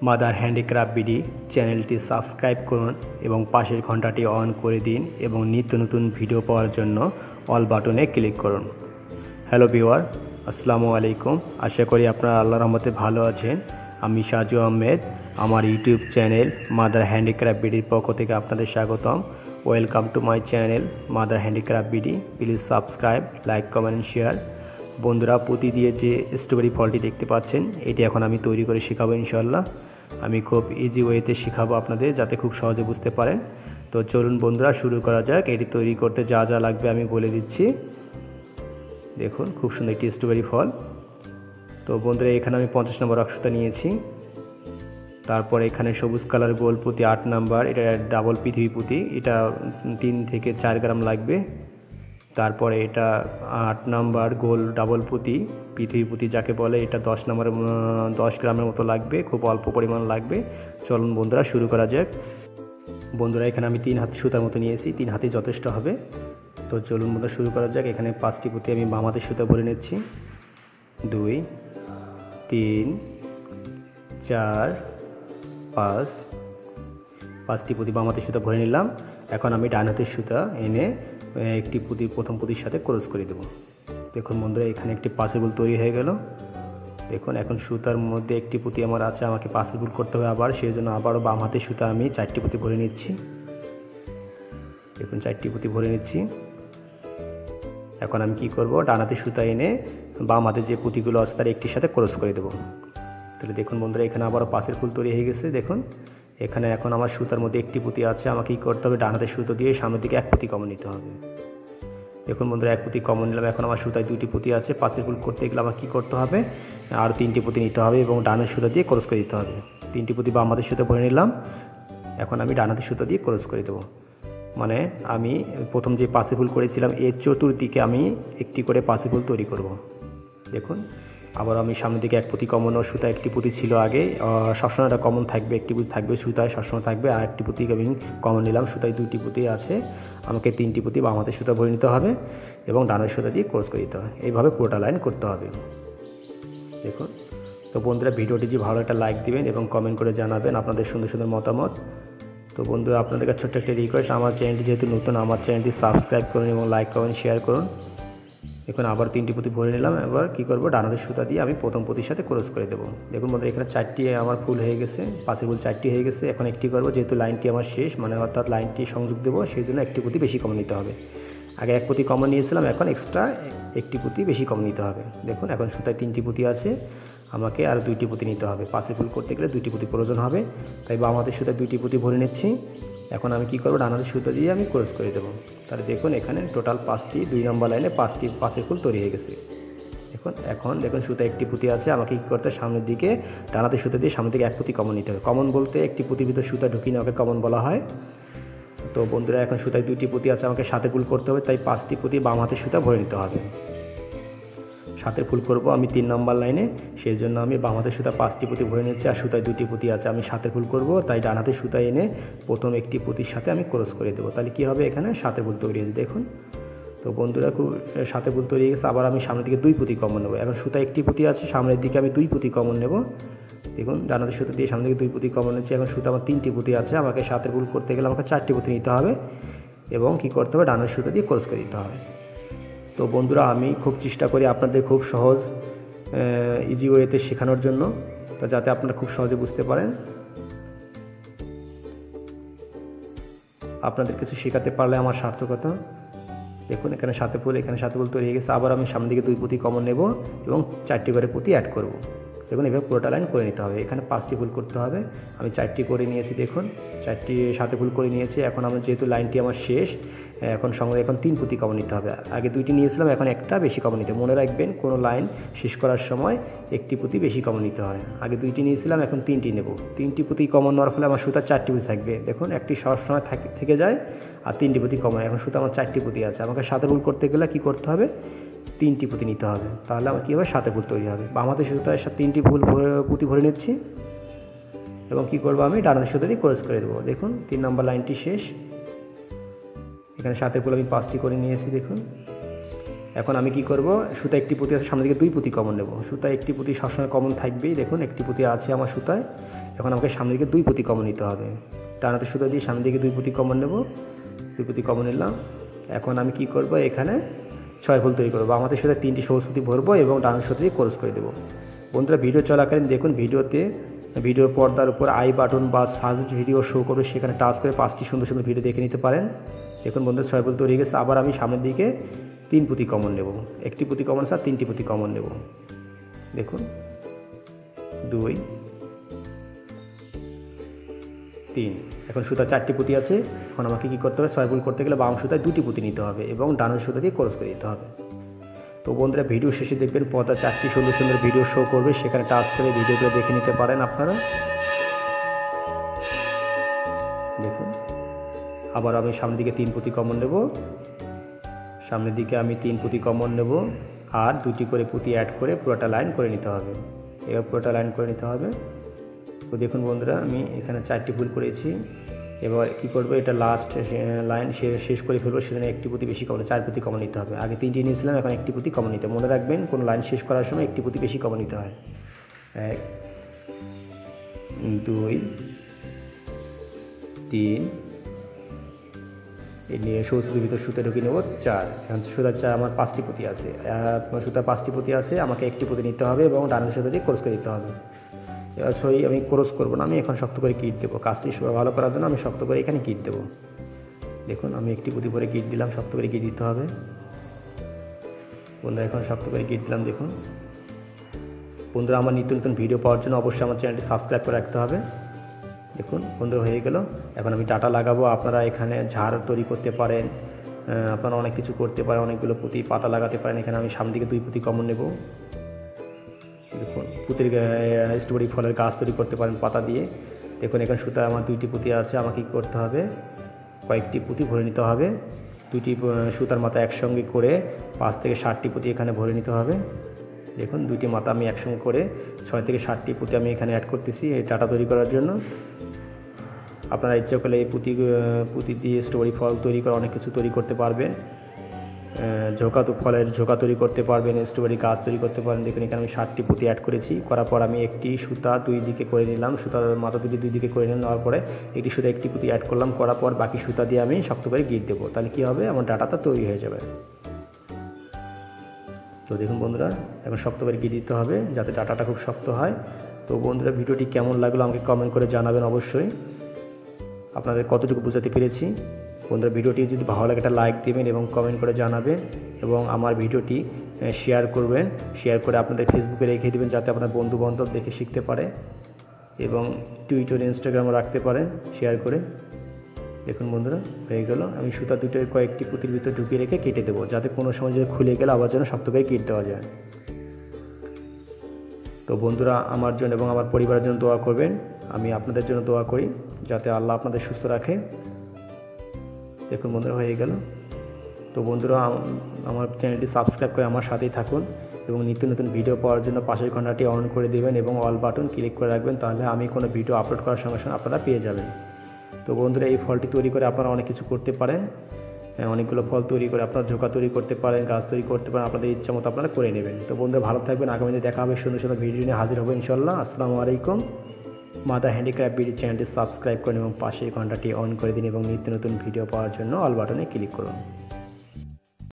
Mother handicraft BD চ্যানেলটি subscribe করুন এবং পাশের ঘন্টাটি অন করে দিন এবং নিত্য নতুন ভিডিও পাওয়ার জন্য অল বাটনে ক্লিক করুন। হ্যালো ভিউয়ার, আসসালামু আলাইকুম। আশা করি আপনারা আল্লাহর রহমতে ভালো আছেন। আমি সাজু আহমেদ, আমার ইউটিউব চ্যানেল মাদার হ্যান্ডিক্রাফট বিডির পক্ষ থেকে আপনাদের স্বাগতম। Welcome to my channel mother handicraft BD. Please subscribe, like, comment, share. বন্ধুরা, পুঁতি দিয়ে যে স্ট্রবেরি ফলটি দেখতে পাচ্ছেন, এটি এখন আমি তৈরি করে শেখাবো ইনশাল্লাহ। আমি খুব ইজি ওয়েতে শেখাবো আপনাদের, যাতে খুব সহজে বুঝতে পারেন। তো চলুন বন্ধুরা, শুরু করা যাক। এটি তৈরি করতে যা যা লাগবে আমি বলে দিচ্ছি। দেখুন, খুব সুন্দর একটি স্ট্রবেরি ফল। তো বন্ধুরা, এখানে আমি 50 নম্বর অক্ষতা নিয়েছি। তারপর এখানে সবুজ কালার গোল পুঁতি 8 নাম্বার, এটা ডাবল পৃথিবী পুঁতি, এটা 3 থেকে 4 গ্রাম লাগবে। তারপরে এটা 8 নাম্বার গোল ডাবল পুঁতি, পৃথিবী পুঁতি যাকে বলে, এটা 10 গ্রামের মতো লাগবে, খুব অল্প পরিমাণ লাগবে। চলুন বন্ধুরা, শুরু করা যাক। বন্ধুরা, এখানে আমি 3 হাত সুতার মতো নিয়েছি, 3 হাতে যথেষ্ট হবে। তো চলুন বন্ধুরা, শুরু করা যাক। এখানে 5টি পুঁতি আমি বাম হাতের সুতা ভরে নিচ্ছি। 2, 3, 4, 5টি পুঁতি বাম হাতের সুতা ভরে নিলাম। এখন আমি ডান হাতের সুতা এনে একটি পুঁতি প্রথম পুঁতির সাথে ক্রস করে দেব। দেখুন বন্ধুরা, এখানে একটি পাসেবল তৈরি হয়ে গেল। দেখুন, এখন সুতার মধ্যে একটি পুঁতি আমার আছে, আমাকে পাসেবল করতে হবে আবার, সেই জন্য আবারও বাম হাতের সুতা আমি 4টি পুঁতি ভরে নিচ্ছি। দেখুন, 4টি পুঁতি ভরে নিচ্ছি। এখন আমি কি করব, ডান হাতের সুতা এনে বাম হাতে যে পুঁতিগুলো আছে তার একটির সাথে ক্রস করে দেব। তাহলে দেখুন বন্ধুরা, এখানে আবারও পাশের ফুল তৈরি হয়ে গেছে। দেখুন, এখানে এখন আমার সুতার মধ্যে একটি পুঁতি আছে, আমাকে কী করতে হবে, ডান হাতের সুতো দিয়ে সামনের দিকে 1 পুঁতি কমন নিতে হবে। দেখুন বন্ধুরা, 1 পুঁতি কমন নিলাম। এখন আমার সুতায় 2টি পুঁতি আছে, পাশের ফুল করতে গেলে আমার কী করতে হবে, আরও 3টি পুঁতি নিতে হবে এবং ডানের সুতা দিয়ে ক্রস করে দিতে হবে। 3টি পুঁতি বাম হাতের সুতো ভরে নিলাম। এখন আমি ডান হাতের সুতো দিয়ে ক্রস করে দেবো। মানে আমি প্রথম যে পাশে ফুল করেছিলাম এর চতুর্দিকে আমি একটি করে পাশে ফুল তৈরি করব। দেখুন, আবার আমি সামনের দিকে 1 পুঁতি কমন, ও সুতা একটি পুঁতি ছিল আগে, সবসময় এটা কমন থাকবে, একটি পুঁতি থাকবে সুতায় সবসময় থাকবে, আর একটি পুঁতি আমি কমন নিলাম। সুতায় 2টি পুঁতি আছে, আমাকে 3টি পুঁতি বাম হাতের সুতা ভরে নিতে হবে এবং ডানের সুতা দিয়ে ক্রস করে দিতে হবে। এইভাবে পুরোটা লাইন করতে হবে। দেখুন, তো বন্ধুরা, ভিডিওটি যে ভালো একটা লাইক দিবেন এবং কমেন্ট করে জানাবেন আপনাদের সুন্দর সুন্দর মতামত। তো বন্ধুরা, আপনাদের কাছে ছোট্ট একটা রিকোয়েস্ট, আমার চ্যানেলটি যেহেতু নতুন, আমার চ্যানেলটি সাবস্ক্রাইব করুন এবং লাইক, কমেন্ট, শেয়ার করুন। এখন আবার 3টি পুঁতি ভরে নিলাম। এবার কী করবো, ডান হাতের সুতা দিয়ে আমি প্রথম পুঁতির সাথে ক্রস করে দেবো। দেখুন বন্ধুরা, এখানে 4টি আমার ফুল হয়ে গেছে, পাশের ফুল 4টি হয়ে গেছে। এখন একটি করবো, যেহেতু লাইনটি আমার শেষ, মানে অর্থাৎ লাইনটি সংযোগ দেবো, সেই জন্য একটি পুঁতি বেশি কমন নিতে হবে। আগে 1 পুঁতি কমন নিয়েছিলাম, এখন এক্সট্রা একটি পুঁতি বেশি কমন নিতে হবে। দেখুন, এখন সুতায় 3টি পুঁতি আছে, আমাকে আর 2টি পুঁতি নিতে হবে। পাশের ফুল করতে গেলে 2টি পুঁতি প্রয়োজন হবে, তাই বাম হাতের সুতায় 2টি পুঁতি ভরে নিচ্ছি। এখন আমি কি করব, ডান হাতের সুতা দিয়ে আমি ক্রস করে দেবো। তাহলে দেখুন, এখানে টোটাল 5টি 2 নম্বর লাইনে 5টি পাশের ফুল তৈরি হয়ে গেছে। এখন দেখুন, সুতা একটি পুঁতি আছে, আমাকে কী করতে হবে, সামনের দিকে ডান হাতের সুতা দিয়ে সামনের দিকে 1 পুঁতি কমন নিতে হবে। কমন বলতে একটি পুঁতির ভিতর সুতা ঢুকিয়ে নেওয়াকে কমন বলা হয়। তো বন্ধুরা, এখন সুতায় 2টি পুঁতি আছে, আমাকে 7 ফুল করতে হবে, তাই 5টি পুঁতি বাম হাতের সুতা ভরে নিতে হবে। 7 ফুল করব আমি 3 নম্বর লাইনে, সেই জন্য আমি বাম হাতের সুতা 5টি পুঁতি ভরে নিচ্ছি, আর সুতায় 2টি পুঁতি আছে, আমি 7 ফুল করব, তাই ডান হাতের সুতা এনে প্রথম একটি পুঁতির সাথে আমি ক্রস করে দেবো। তাহলে কী হবে, এখানে 7 ফুল তৈরি হয়েছে। দেখুন, তো বন্ধুরা, খুব 7 ফুল তৈরি হয়ে গেছে। আবার আমি সামনের দিকে 2 পুঁতি কমন নেব। এখন সুতা একটি পুঁতি আছে, সামনের দিকে আমি 2 পুঁতি কমন নেব। দেখুন, ডান হাতের সুতা দিয়ে সামনের দিকে 2 পুঁতি কমন নিচ্ছি। এখন সুতা আমার 3টি পুঁতি আছে, আমাকে 7 ফুল করতে গেলে আমাকে 4টি পুঁতি নিতে হবে এবং কী করতে হবে, ডানের সুতা দিয়ে ক্রস করে দিতে হবে। তো বন্ধুরা, আমি খুব চেষ্টা করি আপনাদের খুব সহজ ইজি ওয়েতে শেখানোর জন্য, তা যাতে আপনারা খুব সহজে বুঝতে পারেন। আপনাদের কিছু শেখাতে পারলে আমার সার্থকতা। দেখুন, এখানে 7 ফুল, এখানে 7 ফুল তৈরি হয়ে গেছে। আবার আমি সামনের দিকে 2 পুঁতি কমন নেব এবং 4টি করে পুঁতি অ্যাড করব। দেখুন, এভাবে পুরোটা লাইন করে নিতে হবে। এখানে 5টি ফুল করতে হবে, আমি 4টি করে নিয়েছি। দেখুন, 4টি 7 ফুল করে নিয়েছি। এখন আমার যেহেতু লাইনটি আমার শেষ, এখন 3 পুঁতি কমন নিতে হবে। আগে 2টি নিয়েছিলাম, এখন একটা বেশি কমন নিতে হবে। মনে রাখবেন, কোনো লাইন শেষ করার সময় একটি পুঁতি বেশি কমন নিতে হয়। আগে 2টি নিয়েছিলাম, এখন 3টি নেব। 3টি পুঁতি কমন নেওয়ার ফলে আমার সুতা 4টি পুঁতি থাকবে। দেখুন, একটি সবসময় থেকে যায়, আর 3টি পুঁতি কমন। এখন সুতা আমার 4টি পুঁতি আছে, আমাকে 7 ফুল করতে গেলে কী করতে হবে, 3টি পুঁতি নিতে হবে। তাহলে আমার কী হবে, 7 ফুল তৈরি হবে। বাম হাতের সুতায় 3টি পুঁতি ভরে নিচ্ছি এবং কী করবো, আমি ডান হাতের সুতা দিয়ে ক্রস করে দেবো। দেখুন, 3 নম্বর লাইনটি শেষ। এখানে 7 ফুল আমি 5টি করে নিয়েছি। দেখুন, এখন আমি কি করব, সুতা একটি পুঁতি আছে, সামনে দিকে 2 পুঁতি কমন নেব। সুতা একটি পুঁতি সবসময় কমন থাকবেই। দেখুন, একটি পুঁতি আছে আমার সুতায় এখন আমাকে সামনের দিকে 2 পুঁতি কমন নিতে হবে। ডান হাতের সুতো দিয়ে সামনের দিকে 2 পুঁতি কমন নেব, 2 পুঁতি কমন নিলাম। এখন আমি কি করব, এখানে 6 ফুল তৈরি করব। বাম হাতের সুতো 3টি সবুজ পুঁতি ভরবো এবং ডান হাতের সুতো দিয়ে ক্রস করে দেবো। বন্ধুরা ভিডিও চলাকালীন দেখুন ভিডিওর পর্দার উপর আই বাটন বা সার্চ ভিডিও শো করবে, সেখানে টাচ করে 5টি সুন্দর সুন্দর ভিডিও দেখে নিতে পারেন। দেখুন বন্ধুরা 6 ফুল তৈরি হয়ে গেছে। আবার আমি সামনের দিকে 3 পুঁতি কমন নেব, 1টি পুঁতি কমন আছে আর 3টি পুঁতি কমন নেব। দেখুন 2 3। এখন সুতা 4টি পুঁতি আছে। এখন আমাকে কী করতে হবে, 6 ফুল করতে গেলে বাম সুতায় 2টি পুঁতি নিতে হবে এবং ডানের সুতা দিয়ে ক্রস করে দিতে হবে। তো বন্ধুরা ভিডিও শেষে দেখবেন পর্দা 4টি সুন্দর সুন্দর ভিডিও শো করবে, সেখানে টাচ করে ভিডিওগুলো দেখে নিতে পারেন আপনারা। দেখুন আবার আমি সামনের দিকে 3 পুঁতি কমন নেব, সামনের দিকে আমি 3 পুঁতি কমন নেব আর 2টি করে পুঁতি অ্যাড করে পুরোটা লাইন করে নিতে হবে। এবার পুরোটা লাইন করে নিতে হবে। তো দেখুন বন্ধুরা আমি এখানে 4টি ফুল করেছি। এবার কী করবো, এটা লাস্ট লাইন শেষ করে ফেলবো, সেখানে 1টি পুঁতি বেশি কমন, 4 পুঁতি কমন নিতে হবে। আগে 3টি নিয়েছিলাম, এখন 1টি পুঁতি কমন নিতে হবে। মনে রাখবেন কোনো লাইন শেষ করার সময় 1টি পুঁতি বেশি কমন নিতে হয়। 1 2 3 এই নিয়ে সবুজ পুঁতির ভিতর সুতো ঢুকিয়ে নেব 4। এখন সুতার 4 আমার 5টি পুঁতি আছে, সুতার 5টি পুঁতি আছে, আমাকে 1টি পুঁতি নিতে হবে এবং ডানের সুতো দিয়ে ক্রস করে দিতে হবে। এবার আমি ক্রস করবো না, আমি এখন শক্ত করে কিট দেবো। কাজটি ভালো করার জন্য আমি শক্ত করে এখানে কিট দেবো। দেখুন আমি 1টি পুঁতি করে কিট দিলাম, শক্ত করে কিট দিতে হবে। বন্ধুরা এখন শক্ত করে কিট দিলাম। দেখুন বন্ধুরা আমার নিত্য নতুন ভিডিও পাওয়ার জন্য অবশ্যই আমার চ্যানেলটি সাবস্ক্রাইব করে রাখতে হবে। দেখুন বন্ধুরা হয়ে গেল। এখন আমি ডাটা লাগাবো। আপনারা এখানে ঝাড় তৈরি করতে পারেন, আপনারা অনেক কিছু করতে পারেন, অনেকগুলো পুঁতি পাতা লাগাতে পারেন। এখানে আমি সামনের দিকে 2 পুঁতি কমন নেব। দেখুন পুঁতির স্ট্রবেরি ফলের গাছ তৈরি করতে পারেন পাতা দিয়ে। দেখুন এখানে সুতা আমার 2টি পুঁতি আছে, আমাকে কী করতে হবে, কয়েকটি পুঁতি ভরে নিতে হবে। 2টি সুতার মাথা একসঙ্গে করে 5 থেকে 7টি পুঁতি এখানে ভরে নিতে হবে। দেখুন 2টি মাথা আমি একসঙ্গে করে 6 থেকে 7টি পুঁতি আমি এখানে অ্যাড করতেছি এই ডাটা তৈরি করার জন্য। আপনারা ইচ্ছে করলে এই পুঁতি দিয়ে স্ট্রবেরি ফল তৈরি করে অনেক কিছু তৈরি করতে পারবেন। ফলের ঝোঁকা তৈরি করতে পারবেন, স্ট্রবেরি গাছ তৈরি করতে পারেন। দেখুন এখানে আমি 7টি পুঁতি অ্যাড করেছি। করার পর আমি একটি সুতা 2 দিকে করে নিলাম, সুতার মাথা 2 দিকে করে নিলাম। নেওয়ার পরে একটি সুতা 1টি পুঁতি অ্যাড করলাম। করার পর বাকি সুতা দিয়ে আমি শক্ত করে গিট দেবো। তাহলে কী হবে, আমার ডাটাটা তৈরি হয়ে যাবে। তো দেখুন বন্ধুরা এখন শক্ত করে গিট দিতে হবে যাতে ডাটাটা খুব শক্ত হয়। তো বন্ধুরা ভিডিওটি কেমন লাগলো আমাকে কমেন্ট করে জানাবেন অবশ্যই, আপনাদের কতটুকু বোঝাতে পেরেছি। বন্ধুরা ভিডিওটি যদি ভালো লাগে একটা লাইক দেবেন এবং কমেন্ট করে জানাবেন এবং আমার ভিডিওটি শেয়ার করবেন। শেয়ার করে আপনাদের ফেসবুকে রেখে দেবেন যাতে আপনার বন্ধুবান্ধব দেখে শিখতে পারে এবং টুইটার ইনস্টাগ্রামও রাখতে পারেন শেয়ার করে। দেখুন বন্ধুরা হয়ে গেল। আমি সুতা 2টো কয়েকটি পুঁতির ভিতর ঢুকিয়ে রেখে কেটে দেবো যাতে কোনো সময় যদি খুলে গেলে আবার যেন শক্ত করে কেটে দেওয়া যায়। তো বন্ধুরা আমার জন্য এবং আমার পরিবারের জন্য দোয়া করবেন। আমি আপনাদের জন্য দোয়া করি যাতে আল্লাহ আপনাদের সুস্থ রাখে। দেখুন বন্ধুরা হয়ে গেল। তো বন্ধুরা আমার চ্যানেলটি সাবস্ক্রাইব করে আমার সাথেই থাকুন এবং নিত্য নতুন ভিডিও পাওয়ার জন্য পাশের ঘন্টাটি অন করে দেবেন এবং অল বাটন ক্লিক করে রাখবেন, তাহলে আমি কোনো ভিডিও আপলোড করার সঙ্গে সঙ্গে আপনারা পেয়ে যাবেন। তো বন্ধুরা এই ফলটি তৈরি করে আপনারা অনেক কিছু করতে পারেন, অনেকগুলো ফল তৈরি করে আপনারা ঝোঁকা তৈরি করতে পারেন, গাছ তৈরি করতে পারেন, আপনাদের ইচ্ছা মতো আপনারা করে নেবেন। তো বন্ধুরা ভালো থাকবেন, আগামীতে দেখা হবে সুন্দর সুন্দর ভিডিও নিয়ে হাজির হবে ইনশাল্লাহ। আসসালামু আলাইকুম। মাদা হ্যান্ডিক্রাফট বিডি চ্যানেলটি সাবস্ক্রাইব করুন এবং পাশের ঘন্টাটি অন করে দিন এবং নিত্য নতুন ভিডিও পাওয়ার জন্য অল বাটনে ক্লিক করুন।